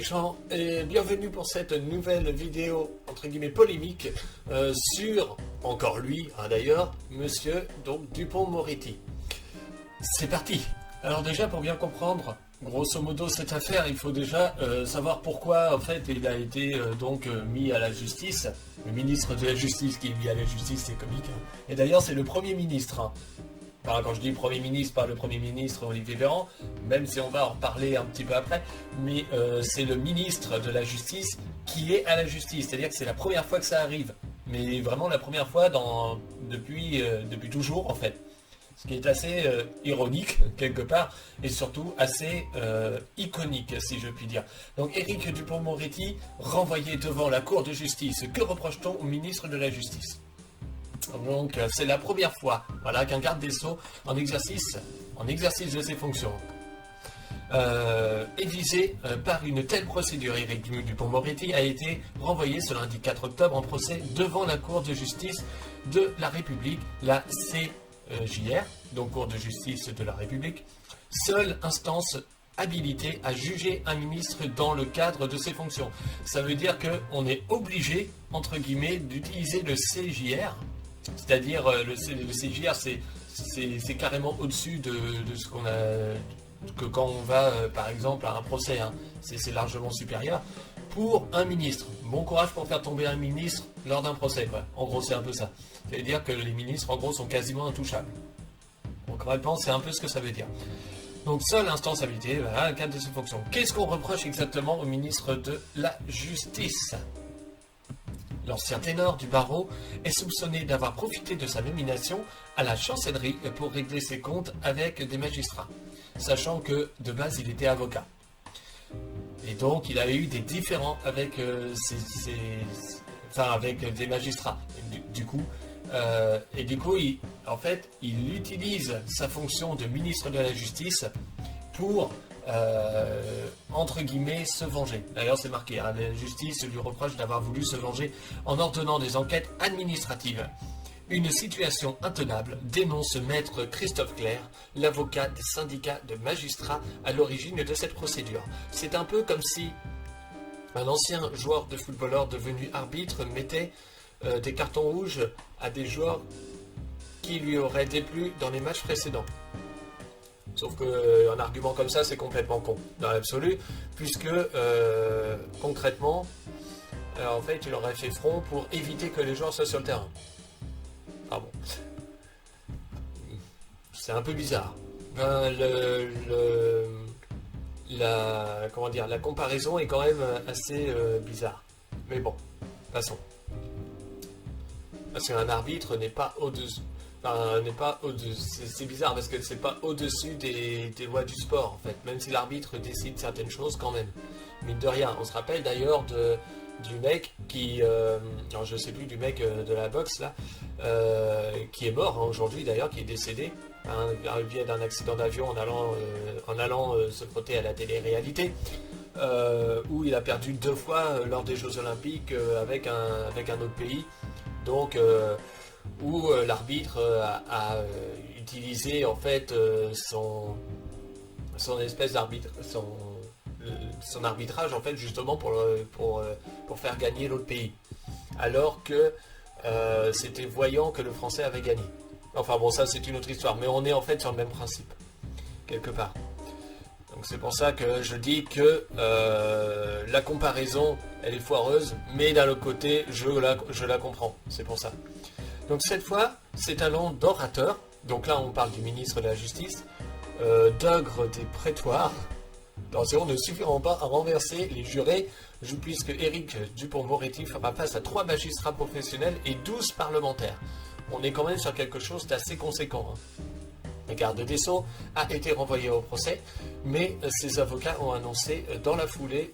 gens et bienvenue pour cette nouvelle vidéo entre guillemets polémique sur, encore lui d'ailleurs, monsieur donc Dupond-Moretti. C'est parti. Alors déjà pour bien comprendre grosso modo cette affaire, il faut déjà savoir pourquoi en fait il a été mis à la justice. Le ministre de la justice qui est mis à la justice, c'est comique. Et d'ailleurs c'est le premier ministre. Enfin, quand je dis Premier ministre, pas le Premier ministre Olivier Véran, même si on va en reparler un petit peu après, mais c'est le ministre de la Justice qui est à la justice, c'est-à-dire que c'est la première fois que ça arrive, mais vraiment la première fois depuis toujours en fait. Ce qui est assez ironique quelque part, et surtout assez iconique si je puis dire. Donc Éric Dupond-Moretti renvoyé devant la Cour de justice. Que reproche-t-on au ministre de la Justice ? Donc c'est la première fois qu'un garde des Sceaux en exercice de ses fonctions est visé par une telle procédure. Éric Dupond-Moretti a été renvoyé ce lundi 4 octobre en procès devant la Cour de justice de la République, la CJR, donc Cour de justice de la République, seule instance habilitée à juger un ministre dans le cadre de ses fonctions. Ça veut dire qu'on est obligé, entre guillemets, d'utiliser le CJR. C'est-à-dire le CJR, c'est carrément au-dessus de ce qu'on a, que quand on va par exemple à un procès, c'est largement supérieur pour un ministre. Bon courage pour faire tomber un ministre lors d'un procès, quoi. En gros, c'est un peu ça. C'est-à-dire que les ministres, en gros, sont quasiment intouchables. Concrètement, c'est un peu ce que ça veut dire. Donc, seule instance habilitée, voilà, le cadre de ses fonctions. Qu'est-ce qu'on reproche exactement au ministre de la Justice ? L'ancien ténor du barreau est soupçonné d'avoir profité de sa nomination à la chancellerie pour régler ses comptes avec des magistrats, sachant que de base il était avocat. Et donc il avait eu des différends avec, avec des magistrats. Du coup, il utilise sa fonction de ministre de la Justice pour entre guillemets se venger. D'ailleurs c'est marqué, la justice lui reproche d'avoir voulu se venger en ordonnant des enquêtes administratives. Une situation intenable, dénonce maître Christophe Clerc, l'avocat des syndicats de magistrats à l'origine de cette procédure. C'est un peu comme si un ancien joueur de footballeur devenu arbitre mettait des cartons rouges à des joueurs qui lui auraient déplu dans les matchs précédents. Sauf qu'un argument comme ça, c'est complètement con, dans l'absolu, puisque concrètement, en fait, il aurait fait front pour éviter que les joueurs soient sur le terrain. Ah bon. C'est un peu bizarre. La comparaison est quand même assez bizarre. Mais bon, passons. Parce qu'un arbitre n'est pas au-dessus. C'est bizarre parce que c'est pas au-dessus des lois du sport en fait, même si l'arbitre décide certaines choses quand même. Mine de rien, on se rappelle d'ailleurs du mec qui, alors je sais plus, du mec de la boxe là, qui est mort aujourd'hui d'ailleurs, qui est décédé par le biais d'un accident d'avion en allant se frotter à la télé-réalité, où il a perdu 2 fois lors des Jeux Olympiques avec un autre pays. Donc où l'arbitre a utilisé en fait son espèce d'arbitre, son arbitrage en fait justement pour faire gagner l'autre pays, alors que c'était voyant que le Français avait gagné. Enfin bon, ça c'est une autre histoire, mais on est en fait sur le même principe quelque part. Donc c'est pour ça que je dis que la comparaison elle est foireuse, mais d'un autre côté je la comprends, c'est pour ça. Donc cette fois, c'est un talent d'orateur, donc là on parle du ministre de la Justice, d'ogre des prétoires. Attention, ne suffiront pas à renverser les jurés, puisque Éric Dupond-Moretti fera face à 3 magistrats professionnels et 12 parlementaires. On est quand même sur quelque chose d'assez conséquent. Le garde des Sceaux a été renvoyé au procès, mais ses avocats ont annoncé dans la foulée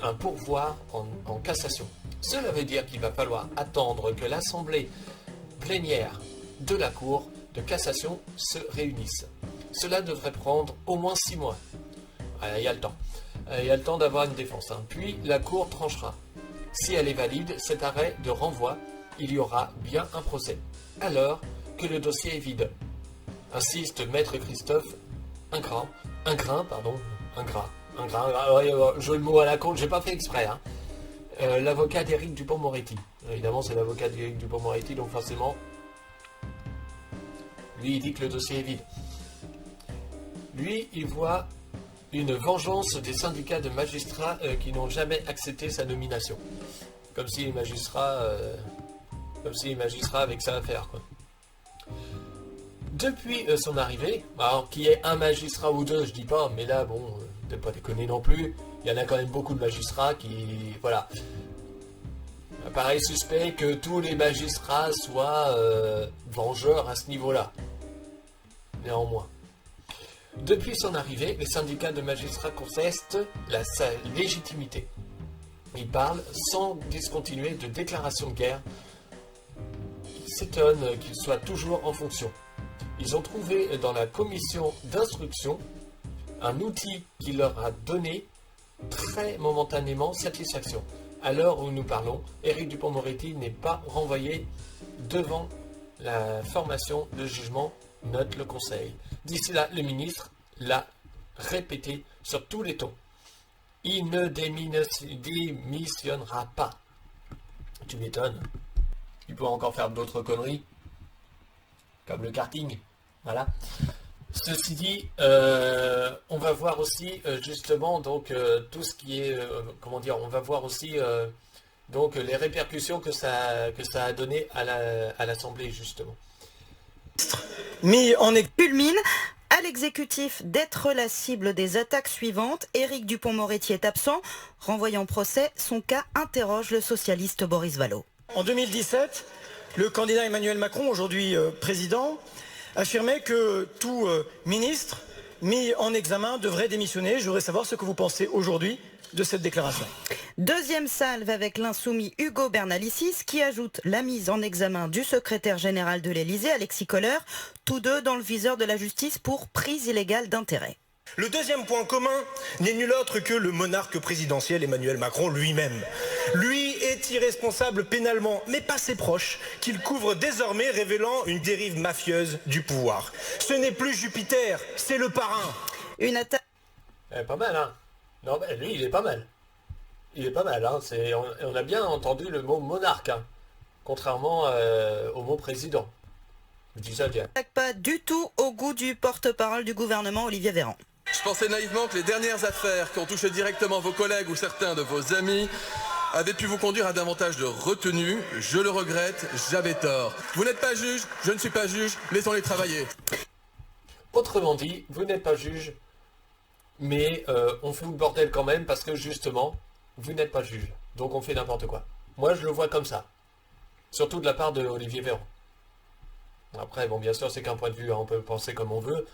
un pourvoi en cassation. Cela veut dire qu'il va falloir attendre que l'Assemblée plénière de la Cour de cassation se réunisse. Cela devrait prendre au moins 6 mois. Il y a le temps. Il y a le temps d'avoir une défense. Puis la Cour tranchera. Si elle est valide, cet arrêt de renvoi, il y aura bien un procès. Alors que le dossier est vide. Insiste maître Christophe Ingrat. jeu de mots à la con, j'ai pas fait exprès. Hein. L'avocat d'Éric Dupond-Moretti. Évidemment, c'est l'avocat d'Éric Dupond-Moretti, donc forcément, lui, il dit que le dossier est vide. Lui, il voit une vengeance des syndicats de magistrats qui n'ont jamais accepté sa nomination. Comme si les magistrats avaient que ça à faire, quoi. Depuis son arrivée, alors qu'il y ait un magistrat ou deux, je dis pas, mais là, bon, ne pas déconner non plus, il y en a quand même beaucoup de magistrats qui, voilà, paraît suspect que tous les magistrats soient vengeurs à ce niveau-là. Néanmoins. Depuis son arrivée, les syndicats de magistrats contestent sa légitimité. Ils parlent sans discontinuer de déclaration de guerre. Ils s'étonnent qu'il soit toujours en fonction. Ils ont trouvé dans la commission d'instruction un outil qui leur a donné très momentanément satisfaction. À l'heure où nous parlons, Éric Dupond-Moretti n'est pas renvoyé devant la formation de jugement, note le Conseil. D'ici là, le ministre l'a répété sur tous les tons. Il ne démissionnera pas. Tu m'étonnes. Il peut encore faire d'autres conneries, comme le karting. Voilà. Ceci dit, on va voir aussi justement donc tout ce qui est, comment dire, on va voir aussi donc les répercussions que ça a donné à l'Assemblée justement. Culmine à l'exécutif d'être la cible des attaques suivantes. Éric Dupond-Moretti est absent. Renvoyant procès, son cas interroge le socialiste Boris Vallaud. En 2017, le candidat Emmanuel Macron, aujourd'hui président, affirmait que tout ministre mis en examen devrait démissionner. Je voudrais savoir ce que vous pensez aujourd'hui de cette déclaration. Deuxième salve avec l'insoumis Hugo Bernalicis qui ajoute la mise en examen du secrétaire général de l'Élysée, Alexis Kohler, tous deux dans le viseur de la justice pour prise illégale d'intérêt. Le deuxième point commun n'est nul autre que le monarque présidentiel Emmanuel Macron lui-même. Lui est irresponsable pénalement, mais pas ses proches, qu'il couvre désormais, révélant une dérive mafieuse du pouvoir. Ce n'est plus Jupiter, c'est le parrain. Une attaque... Pas mal, hein. Non, mais lui, il est pas mal. Il est pas mal, hein. On a bien entendu le mot monarque, hein. Contrairement au mot président. Je dis ça bien. Pas du tout au goût du porte-parole du gouvernement, Olivier Véran. Je pensais naïvement que les dernières affaires qui ont touché directement vos collègues ou certains de vos amis avaient pu vous conduire à davantage de retenue. Je le regrette, j'avais tort. Vous n'êtes pas juge, je ne suis pas juge, laissons-les travailler. Autrement dit, vous n'êtes pas juge, mais on fout le bordel quand même parce que justement, vous n'êtes pas juge. Donc on fait n'importe quoi. Moi, je le vois comme ça. Surtout de la part de Olivier Véran. Après, bon, bien sûr, c'est qu'un point de vue, hein, on peut penser comme on veut.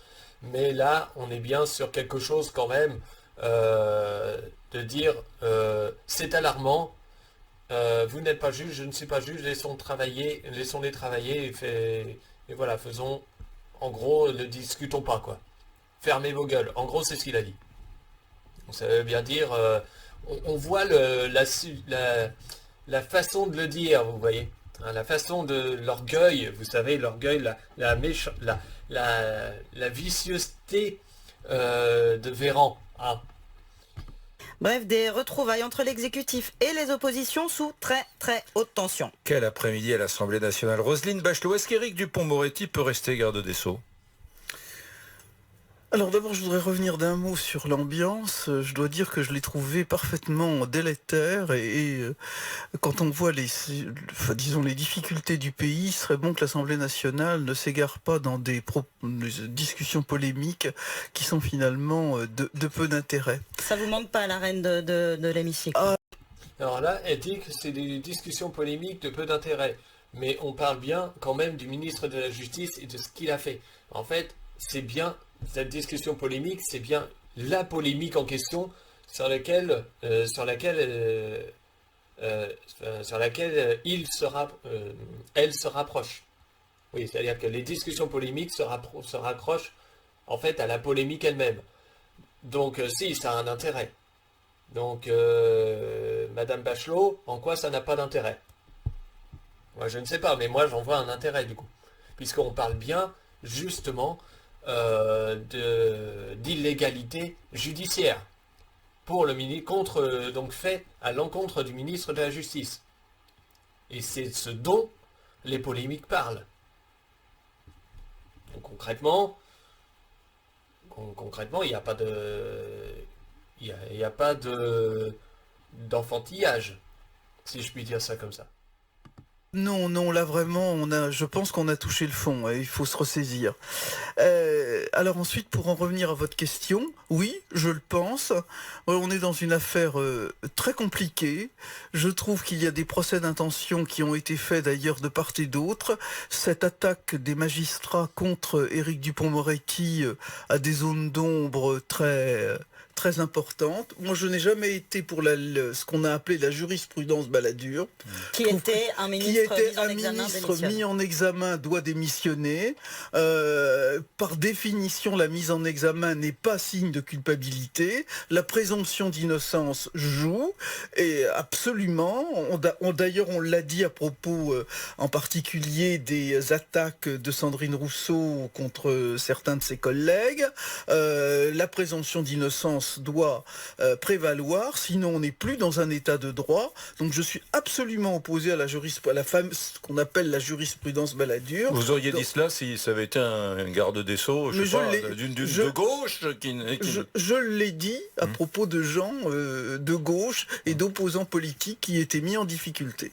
Mais là, on est bien sur quelque chose quand même de dire c'est alarmant, vous n'êtes pas juge, je ne suis pas juge, laissons-les travailler et voilà, faisons, en gros, ne discutons pas, quoi. Fermez vos gueules. En gros, c'est ce qu'il a dit. Donc, ça veut bien dire, on voit la façon de le dire, vous voyez. Hein, la façon de l'orgueil, vous savez, l'orgueil, la vicieuseté de Véran. Hein. Bref, des retrouvailles entre l'exécutif et les oppositions sous très très haute tension. Quel après-midi à l'Assemblée nationale. Roselyne Bachelot, est-ce qu'Éric Dupond-Moretti peut rester garde des Sceaux ? Alors d'abord, je voudrais revenir d'un mot sur l'ambiance. Je dois dire que je l'ai trouvé parfaitement délétère et quand on voit les difficultés du pays, il serait bon que l'Assemblée nationale ne s'égare pas dans des discussions polémiques qui sont finalement de peu d'intérêt. Ça vous manque pas à la reine de l'hémicycle? Alors là, elle dit que c'est des discussions polémiques de peu d'intérêt. Mais on parle bien quand même du ministre de la Justice et de ce qu'il a fait. En fait, c'est bien... Cette discussion polémique, c'est bien la polémique en question sur laquelle elle se rapproche. Oui, c'est-à-dire que les discussions polémiques se raccrochent en fait à la polémique elle-même. Donc si, ça a un intérêt. Donc Madame Bachelot, en quoi ça n'a pas d'intérêt? Moi je ne sais pas, mais moi j'en vois un intérêt du coup. Puisqu'on parle bien justement d'illégalité judiciaire. pour le contre, donc fait à l'encontre du ministre de la Justice. Et c'est ce dont les polémiques parlent. Donc concrètement, il n'y a pas d'enfantillage, si je puis dire ça comme ça. Non, là vraiment, je pense qu'on a touché le fond, il faut se ressaisir. Alors ensuite, pour en revenir à votre question, oui, je le pense. On est dans une affaire très compliquée. Je trouve qu'il y a des procès d'intention qui ont été faits d'ailleurs de part et d'autre. Cette attaque des magistrats contre Éric Dupond-Moretti a des zones d'ombre très importante. Moi, je n'ai jamais été pour ce qu'on a appelé la jurisprudence Balladur. Qui était un ministre mis en examen doit démissionner. Par définition, la mise en examen n'est pas signe de culpabilité. La présomption d'innocence joue. Et absolument. D'ailleurs, on l'a dit à propos, en particulier, des attaques de Sandrine Rousseau contre certains de ses collègues. La présomption d'innocence doit prévaloir, sinon on n'est plus dans un état de droit. Donc je suis absolument opposé à ce qu'on appelle la jurisprudence Balladur. Vous auriez dit cela si ça avait été un garde des Sceaux, de gauche Je l'ai dit à propos de gens de gauche et d'opposants politiques qui étaient mis en difficulté.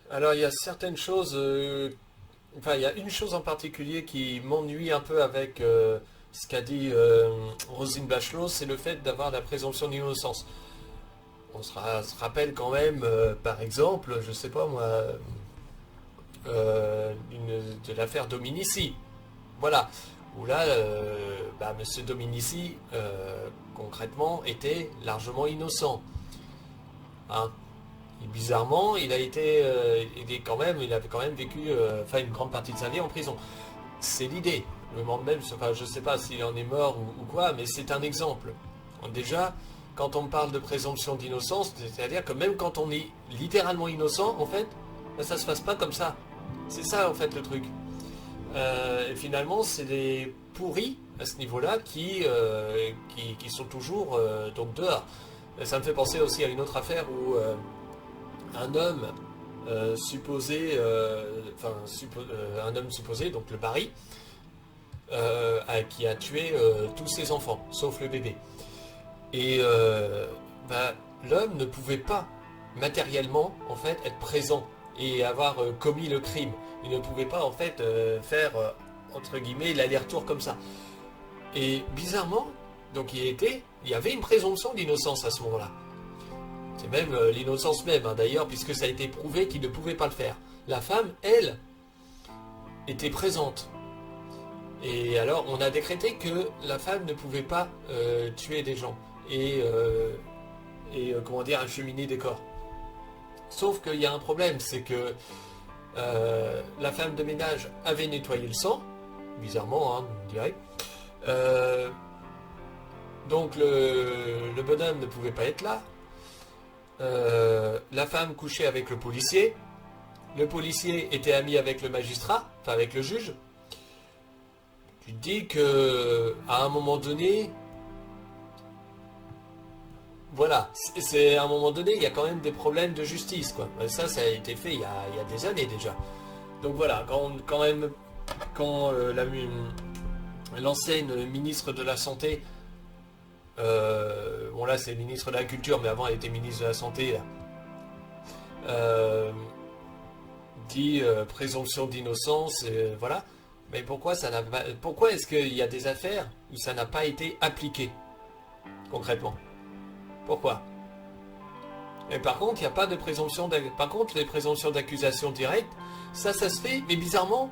Alors il y a certaines choses, il y a une chose en particulier qui m'ennuie un peu avec ce qu'a dit Roselyne Bachelot, c'est le fait d'avoir la présomption d'innocence. On se rappelle quand même, par exemple, je sais pas moi, de l'affaire Dominici. Voilà. Où là, M. Dominici, concrètement, était largement innocent. Hein. Et bizarrement, il avait quand même vécu une grande partie de sa vie en prison. C'est l'idée. Je me demande même, je ne sais pas s'il en est mort ou quoi, mais c'est un exemple. Déjà, quand on parle de présomption d'innocence, c'est-à-dire que même quand on est littéralement innocent, en fait, ça ne se passe pas comme ça. C'est ça, en fait, le truc. Et finalement, c'est des pourris, à ce niveau-là, qui sont toujours donc dehors. Ça me fait penser aussi à une autre affaire où un homme supposé, donc le Barry, qui a tué tous ses enfants, sauf le bébé. Et l'homme ne pouvait pas matériellement en fait être présent et avoir commis le crime. Il ne pouvait pas en fait faire entre guillemets l'aller-retour comme ça. Et bizarrement, donc il y avait une présomption d'innocence à ce moment-là. C'est même l'innocence même, hein, d'ailleurs, puisque ça a été prouvé qu'il ne pouvait pas le faire. La femme, elle, était présente. Et alors, on a décrété que la femme ne pouvait pas tuer des gens et acheminer des corps. Sauf qu'il y a un problème, c'est que la femme de ménage avait nettoyé le sang, bizarrement, hein, on dirait. Donc le bonhomme ne pouvait pas être là. La femme couchait avec le policier. Le policier était ami avec le magistrat, enfin avec le juge. Tu te dis que à un moment donné, voilà, c'est à un moment donné, il y a quand même des problèmes de justice, quoi. Ça a été fait il y a des années déjà. Donc voilà, quand l'ancienne ministre de la Santé, bon là c'est ministre de la Culture, mais avant elle était ministre de la Santé, là, dit présomption d'innocence, voilà. Mais pourquoi est-ce qu'il y a des affaires où ça n'a pas été appliqué concrètement? Pourquoi? Et par contre, il n'y a pas de présomption. Par contre, les présomptions d'accusation directe, ça se fait, mais bizarrement,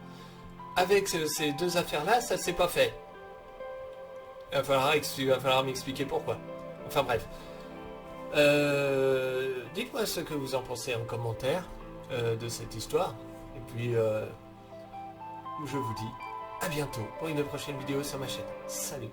avec ces deux affaires-là, ça ne s'est pas fait. Il va falloir m'expliquer pourquoi. Enfin bref. Dites-moi ce que vous en pensez en commentaire de cette histoire. Et puis, je vous dis à bientôt pour une prochaine vidéo sur ma chaîne. Salut!